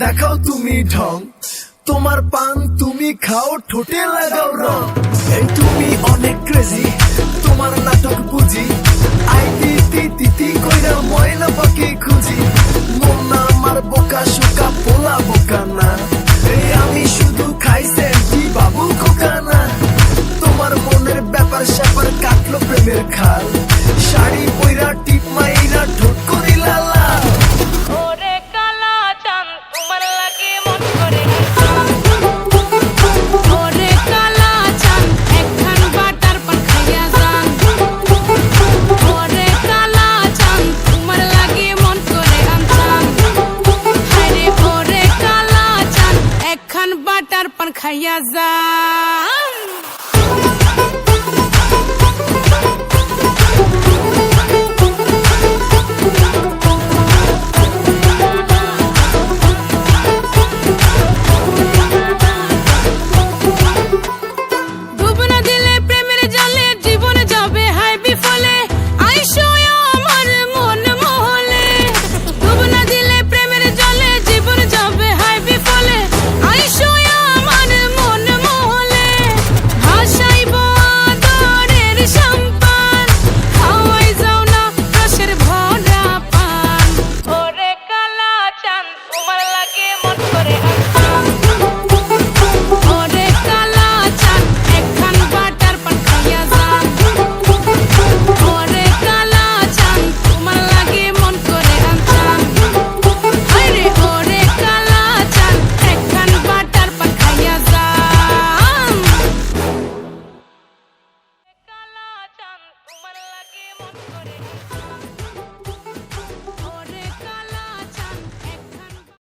দেখাও তুমি ঢং, তোমার পান তুমি খাও, ঠোঁটে লাগাও রং। এই তুমি অনেক ক্রেজি, তোমার নাটক বুঝি, আই দিতি দিতি কইরা ময়না পাখি খুঁজি। মন না আমার বোকা শোকা, পোলা বোকা না, এই আমি শুধু খাই সেন্টি বাবু খোকা না। তোমার মনের ব্যাপার স্যাপার কাটলো প্রেমের খাল, শাড়ি পইরা টিপ মাইরা ঠোঁট করিলা লাল। ওরে কালা চাঁদ তোমার লাগে মন করে, ওরে কালা চাঁদ একখান বাটার পান খাইয়া যান। ওরে কালা চাঁদ তোমার লাগে মন করে আনছান, হায়রে ওরে কালা চাঁদ একখান বাটার পান খাইয়া যান।